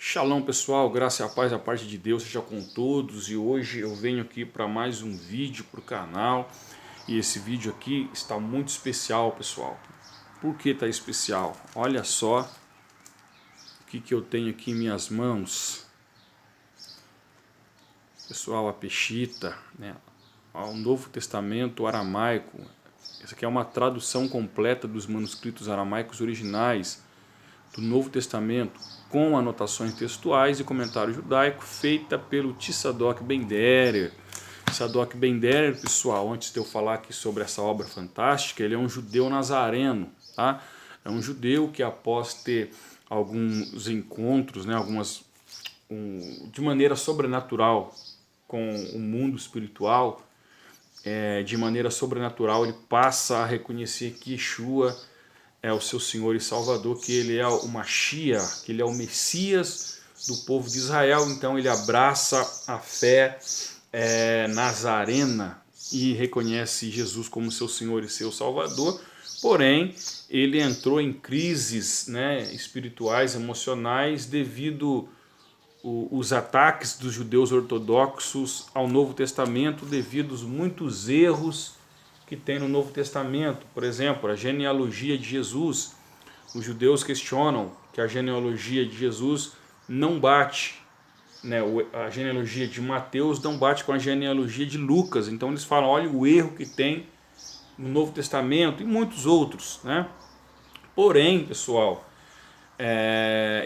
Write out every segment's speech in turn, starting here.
Shalom pessoal, graça e a paz da parte de Deus seja com todos. E hoje eu venho aqui para mais um vídeo para o canal. E esse vídeo aqui está muito especial, pessoal. Por que está especial? Olha só o que eu tenho aqui em minhas mãos. Pessoal, a Peshita, né? O Novo Testamento aramaico. Essa aqui é uma tradução completa dos manuscritos aramaicos originais do Novo Testamento, com anotações textuais e comentário judaico, feita pelo Tzadok Ben Derer. Tzadok Ben Derer, pessoal, antes de eu falar aqui sobre essa obra fantástica, ele é um judeu nazareno, tá? É um judeu que, após ter alguns encontros, né, de maneira sobrenatural com o mundo espiritual, de maneira sobrenatural ele passa a reconhecer que Yeshua é o seu Senhor e Salvador, que ele é o Mashiach, que ele é o Messias do povo de Israel. Então ele abraça a fé nazarena e reconhece Jesus como seu Senhor e seu Salvador. Porém, ele entrou em crises, né, espirituais, emocionais, devido os ataques dos judeus ortodoxos ao Novo Testamento, devido aos muitos erros que tem no Novo Testamento. Por exemplo, a genealogia de Jesus. Os judeus questionam que a genealogia de Jesus não bate, né? A genealogia de Mateus não bate com a genealogia de Lucas. Então eles falam, olha o erro que tem no Novo Testamento e muitos outros, né? Porém, pessoal,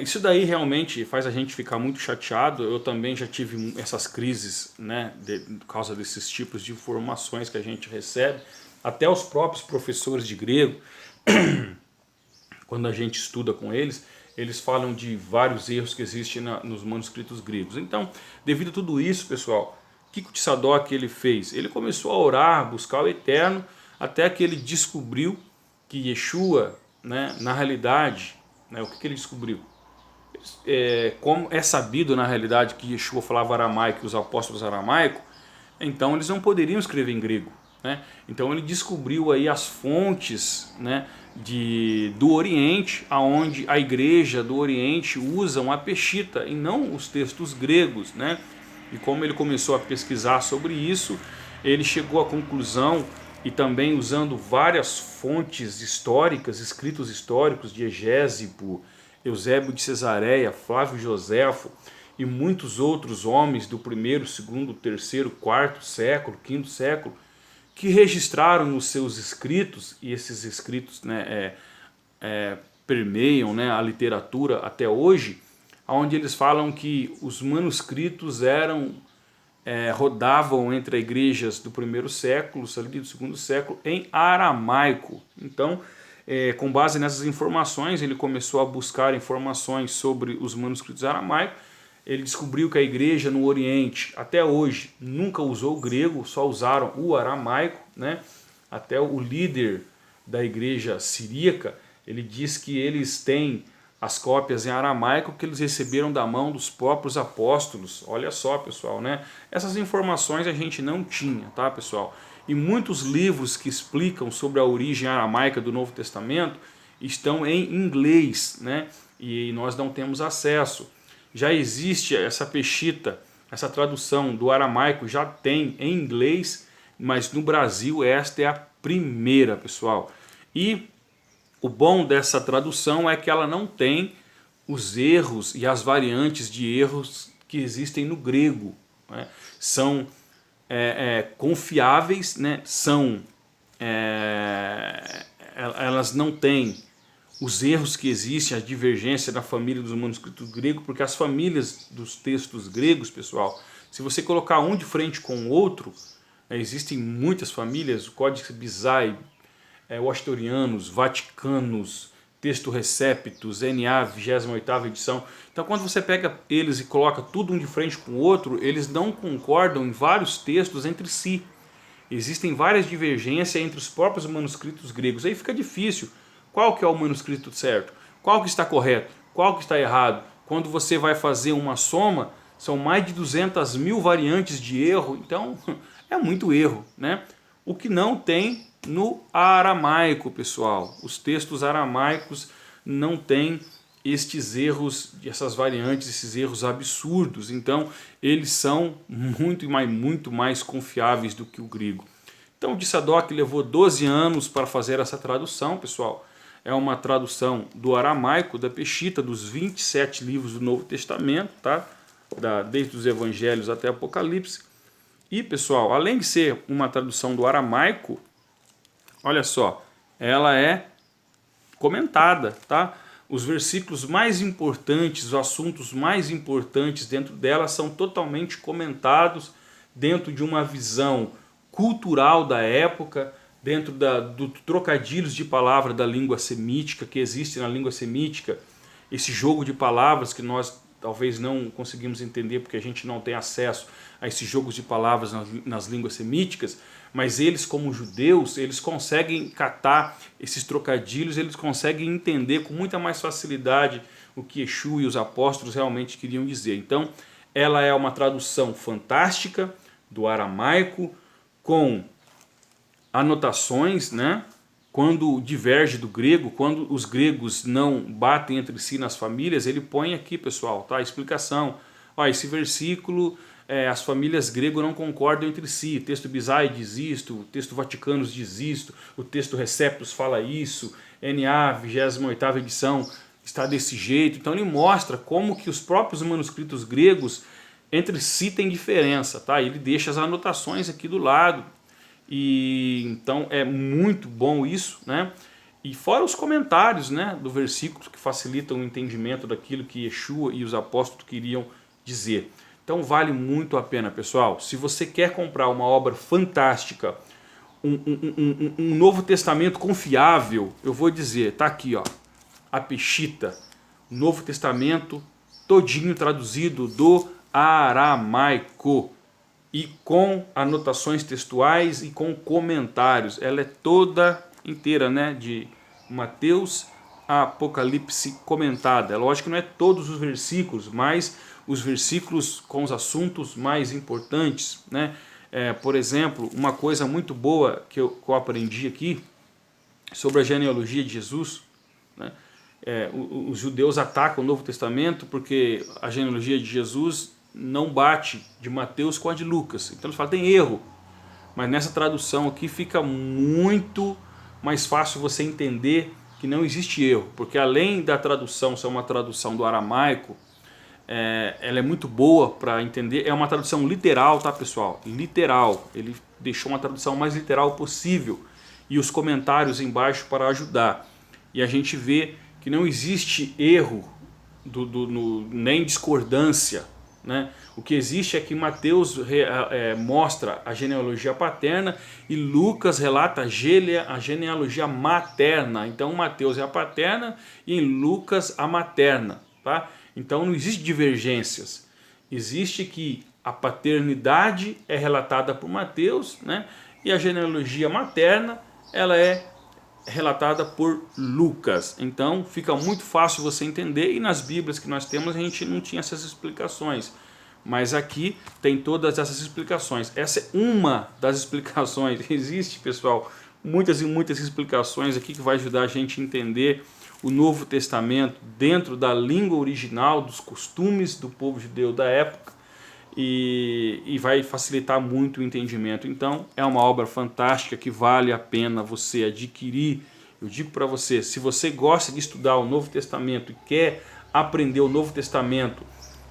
isso daí realmente faz a gente ficar muito chateado. Eu também já tive essas crises, né, por causa desses tipos de informações que a gente recebe. Até os próprios professores de grego, quando a gente estuda com eles, eles falam de vários erros que existem nos manuscritos gregos. Então, devido a tudo isso, pessoal, o que o Tzadok ele fez? Ele começou a orar, buscar o Eterno, até que ele descobriu que Yeshua, né, na realidade, né, o que ele descobriu? Como é sabido na realidade que Yeshua falava aramaico e os apóstolos aramaico, então eles não poderiam escrever em grego, né? Então ele descobriu aí as fontes, né, do Oriente, aonde a igreja do Oriente usam a Peshita e não os textos gregos, né? E como ele começou a pesquisar sobre isso, ele chegou à conclusão, e também usando várias fontes históricas, escritos históricos de Egésipo, Eusébio de Cesareia, Flávio Joséfo e muitos outros homens do primeiro, segundo, terceiro, quarto século, quinto século, que registraram nos seus escritos, e esses escritos, né, permeiam, né, a literatura até hoje, onde eles falam que os manuscritos rodavam entre igrejas do primeiro século, do segundo século, em aramaico. Então, com base nessas informações, ele começou a buscar informações sobre os manuscritos aramaicos. Ele descobriu que a igreja no Oriente, até hoje, nunca usou o grego, só usaram o aramaico, né? Até o líder da igreja siríaca, ele diz que eles têm as cópias em aramaico que eles receberam da mão dos próprios apóstolos. Olha só, pessoal, né? Essas informações a gente não tinha, tá, pessoal? E muitos livros que explicam sobre a origem aramaica do Novo Testamento estão em inglês, né? E nós não temos acesso. Já existe essa Peshita, essa tradução do aramaico já tem em inglês, mas no Brasil esta é a primeira, pessoal. E o bom dessa tradução é que ela não tem os erros e as variantes de erros que existem no grego, né? São confiáveis, né? Elas não têm os erros que existem, a divergência da família dos manuscritos gregos, porque as famílias dos textos gregos, pessoal, se você colocar um de frente com o outro, existem muitas famílias, o Códice Bizai, Washtorianos, Vaticanos, Texto Receptus, NA, 28ª edição. Então quando você pega eles e coloca tudo um de frente com o outro, eles não concordam em vários textos entre si. Existem várias divergências entre os próprios manuscritos gregos. Aí fica difícil. Qual que é o manuscrito certo? Qual que está correto? Qual que está errado? Quando você vai fazer uma soma, são mais de 200 mil variantes de erro. Então é muito erro, né? O que não tem no aramaico, pessoal. Os textos aramaicos não têm estes erros, essas variantes, esses erros absurdos. Então, eles são muito mais confiáveis do que o grego. Então, o Dissadoc levou 12 anos para fazer essa tradução, pessoal. É uma tradução do aramaico, da Peshita, dos 27 livros do Novo Testamento, tá? Desde os Evangelhos até Apocalipse. E, pessoal, além de ser uma tradução do aramaico, olha só, ela é comentada, tá? Os versículos mais importantes, os assuntos mais importantes dentro dela são totalmente comentados dentro de uma visão cultural da época, dentro do trocadilhos de palavra da língua semítica, que existe na língua semítica, esse jogo de palavras que nós talvez não conseguimos entender porque a gente não tem acesso a esses jogos de palavras nas línguas semíticas, mas eles, como judeus, eles conseguem catar esses trocadilhos, eles conseguem entender com muita mais facilidade o que Yeshua e os apóstolos realmente queriam dizer. Então, ela é uma tradução fantástica do aramaico, com anotações, né? Quando diverge do grego, quando os gregos não batem entre si nas famílias, ele põe aqui, pessoal, tá? A explicação. Ó, esse versículo, as famílias gregas não concordam entre si. O texto Bizai diz isto, o texto Vaticanos diz isto, o texto Receptus fala isso, NA, 28ª edição, está desse jeito. Então ele mostra como que os próprios manuscritos gregos entre si têm diferença, tá? Ele deixa as anotações aqui do lado. E então é muito bom isso, né? E fora os comentários, né, do versículo que facilitam o entendimento daquilo que Yeshua e os apóstolos queriam dizer. Então vale muito a pena, pessoal. Se você quer comprar uma obra fantástica, um Novo Testamento confiável, eu vou dizer, tá aqui, ó, a Peshita, Novo Testamento todinho traduzido do aramaico, e com anotações textuais e com comentários. Ela é toda inteira, né, de Mateus a Apocalipse comentada. É lógico que não é todos os versículos, mas os versículos com os assuntos mais importantes, né? Por exemplo, uma coisa muito boa que eu aprendi aqui sobre a genealogia de Jesus, né? Os judeus atacam o Novo Testamento porque a genealogia de Jesus não bate de Mateus com a de Lucas. Então eles falam, tem erro. Mas nessa tradução aqui fica muito mais fácil você entender que não existe erro. Porque além da tradução ser uma tradução do aramaico, ela é muito boa para entender. É uma tradução literal, tá, pessoal? Literal. Ele deixou uma tradução mais literal possível. E os comentários embaixo para ajudar. E a gente vê que não existe erro, nem discordância, né? O que existe é que Mateus mostra a genealogia paterna e Lucas relata a genealogia materna. Então Mateus é a paterna e em Lucas a materna, tá? Então não existe divergências. Existe que a paternidade é relatada por Mateus, né? E a genealogia materna ela é relatada por Lucas. Então fica muito fácil você entender, e nas Bíblias que nós temos a gente não tinha essas explicações, mas aqui tem todas essas explicações. Essa é uma das explicações. Existe, pessoal, muitas e muitas explicações aqui que vai ajudar a gente a entender o Novo Testamento dentro da língua original, dos costumes do povo judeu da época, e vai facilitar muito o entendimento. Então é uma obra fantástica que vale a pena você adquirir. Eu digo para você, se você gosta de estudar o Novo Testamento e quer aprender o Novo Testamento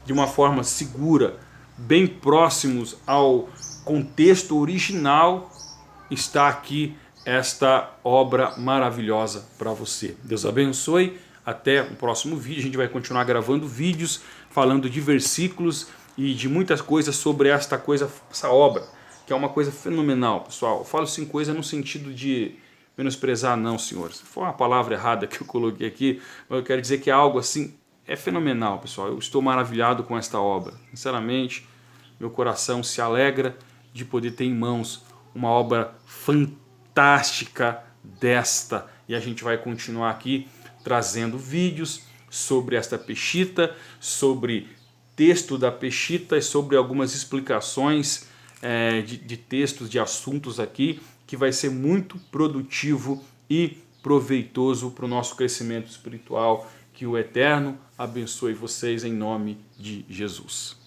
de uma forma segura, bem próximos ao contexto original, está aqui esta obra maravilhosa para você. Deus abençoe. Até o próximo vídeo. A gente vai continuar gravando vídeos falando de versículos e de muitas coisas sobre essa obra, que é uma coisa fenomenal, pessoal. Eu falo assim coisa no sentido de menosprezar, não, senhores. Foi uma palavra errada que eu coloquei aqui, mas eu quero dizer que é algo assim, é fenomenal, pessoal. Eu estou maravilhado com esta obra. Sinceramente, meu coração se alegra de poder ter em mãos uma obra fantástica desta. E a gente vai continuar aqui trazendo vídeos sobre esta Peshita, sobre texto da Peshita e sobre algumas explicações de textos, de assuntos aqui, que vai ser muito produtivo e proveitoso para o nosso crescimento espiritual Que o Eterno abençoe vocês em nome de Jesus.